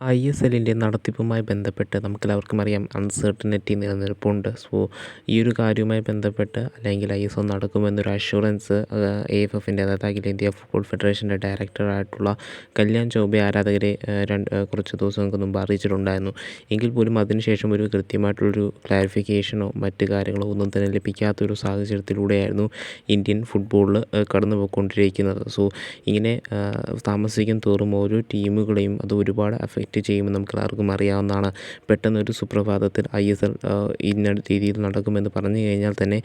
ISLൻ്റെ നടത്തിപ്പുമായി ബന്ധപ്പെട്ട് നമുക്കെല്ലാവർക്കും അറിയാം അൺസർട്ടനിറ്റി നിലനിൽപ്പുണ്ട്. സോ ഈ ഒരു കാര്യവുമായി ബന്ധപ്പെട്ട് അല്ലെങ്കിൽ ISL നടക്കുമെന്നൊരു അഷ്വറൻസ് AFFൻ്റെ അതായത് അഖിലേന്ത്യാ ഫുട്ബോൾ ഫെഡറേഷൻ്റെ ഡയറക്ടറായിട്ടുള്ള കല്യാൺ ചൗബെ ആരാധകരെ കുറച്ച് ദിവസങ്ങൾക്ക് മുമ്പ് അറിയിച്ചിട്ടുണ്ടായിരുന്നു. എങ്കിൽ പോലും അതിനുശേഷം ഒരു കൃത്യമായിട്ടുള്ളൊരു ക്ലാരിഫിക്കേഷനോ മറ്റ് കാര്യങ്ങളോ ഒന്നും തന്നെ ലഭിക്കാത്തൊരു സാഹചര്യത്തിലൂടെയായിരുന്നു ഇന്ത്യൻ ഫുട്ബോളിൽ കടന്നു പോയിക്കൊണ്ടിരിക്കുന്നത്. സോ ഇങ്ങനെ താമസിക്കും തോറും ഓരോ ടീമുകളെയും അത് ഒരുപാട് അഫക്റ്റ് ചെയ്യുമെന്ന് നമുക്കെല്ലാവർക്കും അറിയാവുന്നതാണ്. പെട്ടെന്നൊരു സുപ്രഭാതത്തിൽ ISL ഇന്ന രീതിയിൽ നടക്കുമെന്ന് പറഞ്ഞു കഴിഞ്ഞാൽ തന്നെ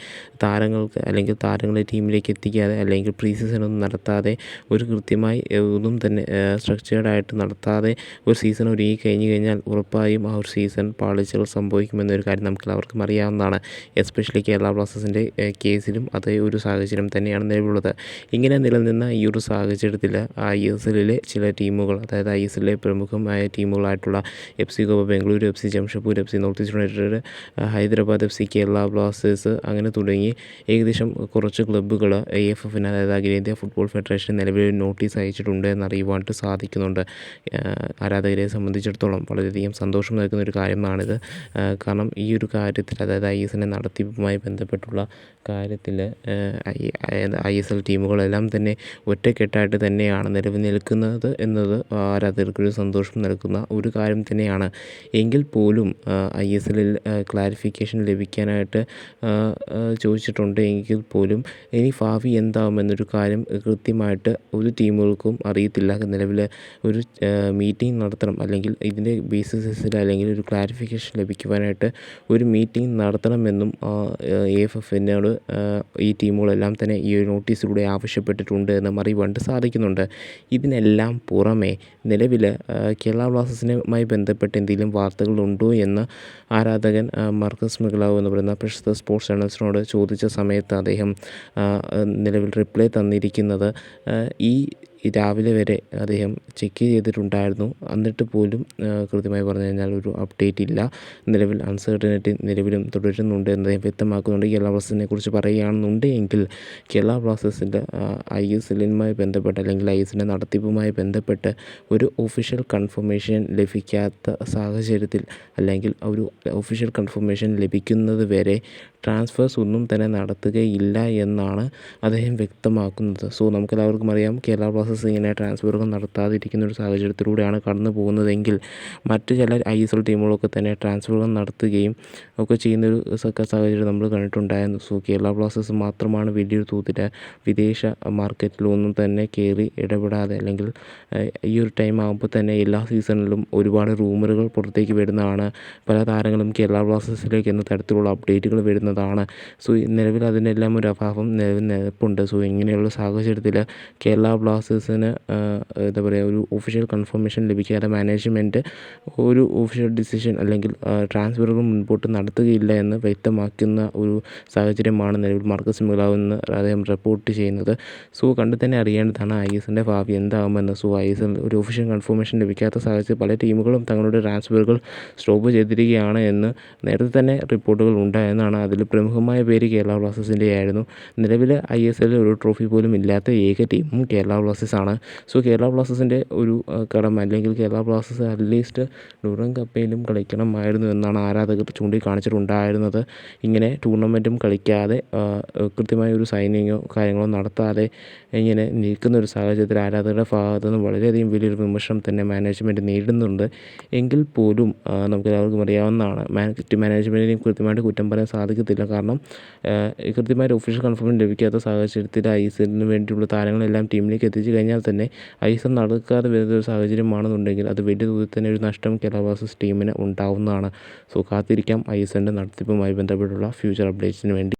താരങ്ങൾക്ക് അല്ലെങ്കിൽ താരങ്ങളെ ടീമിലേക്ക് എത്തിക്കാതെ അല്ലെങ്കിൽ പ്രീ സീസണൊന്നും നടത്താതെ ഒരു കൃത്യമായി ഒന്നും തന്നെ സ്ട്രക്ചേർഡായിട്ട് നടത്താതെ ഒരു സീസൺ ഒരുങ്ങി കഴിഞ്ഞ് കഴിഞ്ഞാൽ ഉറപ്പായും ആ ഒരു സീസൺ പാളിച്ചകൾ സംഭവിക്കുമെന്നൊരു കാര്യം നമുക്കെല്ലാവർക്കും അറിയാവുന്നതാണ്. എസ്പെഷ്യലി കേരള ബ്ലാസ്റ്റേഴ്സിൻ്റെ കേസിലും അതേ ഒരു സാഹചര്യം തന്നെയാണ് നിലവിലുള്ളത്. ഇങ്ങനെ നിലനിന്ന ഈ ഒരു സാഹചര്യത്തിൽ ISLലെ ചില ടീമുകൾ അതായത് ISLലെ പ്രമുഖമായ ടീമുകളായിട്ടുള്ള FC Goa, Bengaluru FC, Jamshedpur FC, north east United, Hyderabad FC, Kerala Blasters അങ്ങനെ തുടങ്ങി ഏകദേശം കുറച്ച് ക്ലബ്ബുകൾ AFFന് അതായത് അഖിലേന്ത്യാ ഫുട്ബോൾ ഫെഡറേഷൻ നിലവിൽ നോട്ടീസ് അയച്ചിട്ടുണ്ട് എന്നറിയുവാനായിട്ട് സാധിക്കുന്നുണ്ട്. ആരാധകരെ സംബന്ധിച്ചിടത്തോളം വളരെയധികം സന്തോഷം നൽകുന്ന ഒരു കാര്യമാണിത്. കാരണം ഈ ഒരു കാര്യത്തിൽ അതായത് ISLൻ്റെ നടത്തിപ്പുമായി ബന്ധപ്പെട്ടുള്ള കാര്യത്തിൽ ISL ടീമുകളെല്ലാം തന്നെ ഒറ്റക്കെട്ടായിട്ട് തന്നെയാണ് നിലവിൽ നിൽക്കുന്നത് എന്നത് ആരാധകർക്കൊരു സന്തോഷം നൽകുന്ന ഒരു കാര്യം തന്നെയാണ്. എങ്കിൽ പോലും ISLൽ ക്ലാരിഫിക്കേഷൻ ലഭിക്കാനായിട്ട് ചോദിച്ചിട്ടുണ്ട്. എങ്കിൽ പോലും ഇനി ഭാവി എന്താവുമെന്നൊരു കാര്യം കൃത്യമായിട്ട് ഒരു ടീമുകൾക്കും അറിയത്തില്ല. നിലവിൽ ഒരു മീറ്റിംഗ് നടത്തണം അല്ലെങ്കിൽ ഇതിൻ്റെ ബേസിസിൽ അല്ലെങ്കിൽ ഒരു ക്ലാരിഫിക്കേഷൻ ലഭിക്കുവാനായിട്ട് ഒരു മീറ്റിംഗ് നടത്തണമെന്നും AFFനോട് ഈ ടീമുകളെല്ലാം തന്നെ ഈ ഒരു നോട്ടീസിലൂടെ ആവശ്യപ്പെട്ടിട്ടുണ്ട് എന്നും അറിയുവാനായിട്ട് സാധിക്കുന്നുണ്ട്. ഇതിനെല്ലാം പുറമെ നിലവിൽ കേരള ബ്ലാസ്റ്റേഴ്സുമായി ബന്ധപ്പെട്ട് എന്തെങ്കിലും വാർത്തകളുണ്ടോ എന്ന് ആരാധകൻ മാർക്കസ് മെഗ്ലാവ് എന്ന് പറയുന്ന പ്രശസ്ത സ്പോർട്സ് ജേർണലിസ്റ്റിനോട് ചോദിച്ച സമയത്ത് അദ്ദേഹം നിലവിൽ റിപ്ലൈ തന്നിരിക്കുന്നത് ഈ രാവിലെ വരെ അദ്ദേഹം ചെക്ക് ചെയ്തിട്ടുണ്ടായിരുന്നു. എന്നിട്ട് പോലും കൃത്യമായി പറഞ്ഞു കഴിഞ്ഞാൽ ഒരു അപ്ഡേറ്റ് ഇല്ല. നിലവിൽ അൺസർട്ടനിറ്റി നിലവിലും തുടരുന്നുണ്ട് എന്ന് അദ്ദേഹം വ്യക്തമാക്കുന്നുണ്ട്. കേരള ബ്ലാസ്റ്റേഴ്സിനെ കുറിച്ച് പറയുകയാണെന്നുണ്ടെങ്കിൽ കേരള ബ്ലാസ്റ്റേഴ്സിൻ്റെ ISLനുമായി ബന്ധപ്പെട്ട് അല്ലെങ്കിൽ ISLൻ്റെ നടത്തിപ്പുമായി ബന്ധപ്പെട്ട് ഒരു ഒഫീഷ്യൽ കൺഫർമേഷൻ ലഭിക്കാത്ത സാഹചര്യത്തിൽ അല്ലെങ്കിൽ ഒരു ഒഫീഷ്യൽ കൺഫർമേഷൻ ലഭിക്കുന്നത് വരെ ട്രാൻസ്ഫേഴ്സ് ഒന്നും തന്നെ നടത്തുകയില്ല എന്നാണ് അദ്ദേഹം വ്യക്തമാക്കുന്നത്. സോ നമുക്കെല്ലാവർക്കും അറിയാം കേരള ബ്ലാസ്റ്റേഴ്സ് ഇങ്ങനെ ട്രാൻസ്ഫറുകൾ നടത്താതിരിക്കുന്ന ഒരു സാഹചര്യത്തിലൂടെയാണ് കടന്നു പോകുന്നതെങ്കിൽ മറ്റ് ചില ISL ടീമുകളൊക്കെ തന്നെ ട്രാൻസ്ഫറുകൾ നടത്തുകയും ഒക്കെ ചെയ്യുന്നൊരു സാഹചര്യം നമ്മൾ കണ്ടിട്ടുണ്ടായിരുന്നു. സോ കേരള ബ്ലാസ്റ്റേഴ്സ് മാത്രമാണ് വലിയൊരു തോതിൽ വിദേശ മാർക്കറ്റിലൊന്നും തന്നെ കയറി ഇടപെടാതെ അല്ലെങ്കിൽ ഈ ഒരു ടൈം ആകുമ്പോൾ തന്നെ എല്ലാ സീസണിലും ഒരുപാട് റൂമറുകൾ പുറത്തേക്ക് വരുന്നതാണ്. പല താരങ്ങളും കേരള ബ്ലാസ്റ്റേഴ്സിലേക്ക് എന്ന തരത്തിലുള്ള അപ്ഡേറ്റുകൾ വരുന്നതാണ്. സോ നിലവിൽ അതിനെല്ലാം ഒരു അഭാവം നിലനിൽപ്പുണ്ട്. സോ ഇങ്ങനെയുള്ള സാഹചര്യത്തിൽ കേരള ബ്ലാസ്റ്റേഴ്സിന് എന്താ പറയുക ഒരു ഒഫീഷ്യൽ കൺഫർമേഷൻ ലഭിക്കാതെ മാനേജ്മെൻറ്റ് ഒരു ഒഫീഷ്യൽ ഡിസിഷൻ അല്ലെങ്കിൽ ട്രാൻസ്ഫറുകൾ മുൻപോട്ട് നടത്തുകയില്ല എന്ന് വ്യക്തമാക്കുന്ന ഒരു സാഹചര്യമാണ് നിലവിൽ മാർക്കസ് മെഗ്ലാവ് എന്ന് അദ്ദേഹം റിപ്പോർട്ട് ചെയ്യുന്നത്. സോ കണ്ടു തന്നെ അറിയേണ്ടതാണ് ISLൻ്റെ ഭാവി എന്താകുമെന്ന്. സോ ISL ഒരു ഒഫീഷ്യൽ കൺഫർമേഷൻ ലഭിക്കാത്ത സാഹചര്യത്തിൽ പല ടീമുകളും തങ്ങളുടെ ട്രാൻസ്ഫറുകൾ സ്റ്റോപ്പ് ചെയ്തിരിക്കുകയാണ് എന്ന് നേരത്തെ തന്നെ റിപ്പോർട്ടുകൾ ഉണ്ടായെന്നാണ്. അതിൽ പ്രമുഖമായ പേര് കേരള ബ്ലാസ്റ്റേഴ്സിൻ്റെ ആയിരുന്നു. നിലവിൽ ISLൽ ഒരു ട്രോഫി പോലും ഇല്ലാത്ത ഏക ടീമും കേരള ബ്ലാസ്റ്റേഴ്സ് ആണ്. സോ കേരള ബ്ലാസ്റ്റേഴ്സിൻ്റെ ഒരു കടമ അല്ലെങ്കിൽ കേരള ബ്ലാസ്റ്റേഴ്സ് അറ്റ്ലീസ്റ്റ് ഡൂറൻ കപ്പിലും കളിക്കണമായിരുന്നു എന്നാണ് ആരാധകർ ചൂണ്ടിക്കാണിച്ചിട്ടുണ്ടായിരുന്നത്. ഇങ്ങനെ ടൂർണമെൻറ്റും കളിക്കാതെ കൃത്യമായ ഒരു സൈനിങ്ങോ കാര്യങ്ങളോ നടത്താതെ ഇങ്ങനെ നിൽക്കുന്ന ഒരു സാഹചര്യത്തിൽ ആരാധകരുടെ ഭാഗത്തു നിന്ന് വളരെയധികം വലിയൊരു വിമർശനം തന്നെ മാനേജ്മെൻറ്റ് നേരിടുന്നുണ്ട്. എങ്കിൽ പോലും നമുക്കെല്ലാവർക്കും അറിയാവുന്നതാണ് മാനേജ്മെൻറ്റിനെയും കൃത്യമായിട്ട് കുറ്റം പറയാൻ സാധിക്കത്തില്ല. കാരണം കൃത്യമായിട്ട് ഒഫീഷ്യൽ കൺഫർമേഷൻ ലഭിക്കാത്ത സാഹചര്യത്തിൽ ISLന് വേണ്ടിയുള്ള താരങ്ങളെല്ലാം ടീമിലേക്ക് എത്തിച്ചു കഴിഞ്ഞാൽ തന്നെ ISL നടക്കാതെ വരുന്നൊരു സാഹചര്യമാണെന്നുണ്ടെങ്കിൽ അത് വലിയ തോതിൽ തന്നെ ഒരു നഷ്ടം കേരള ബ്ലാസ്റ്റേഴ്സ് ടീമിന് ഉണ്ടാവുന്നതാണ്. സോ കാത്തിരിക്കാം ISLൻ്റെ നടത്തിപ്പുമായി ബന്ധപ്പെട്ടുള്ള ഫ്യൂച്ചർ അപ്ഡേറ്റ്സിന് വേണ്ടി.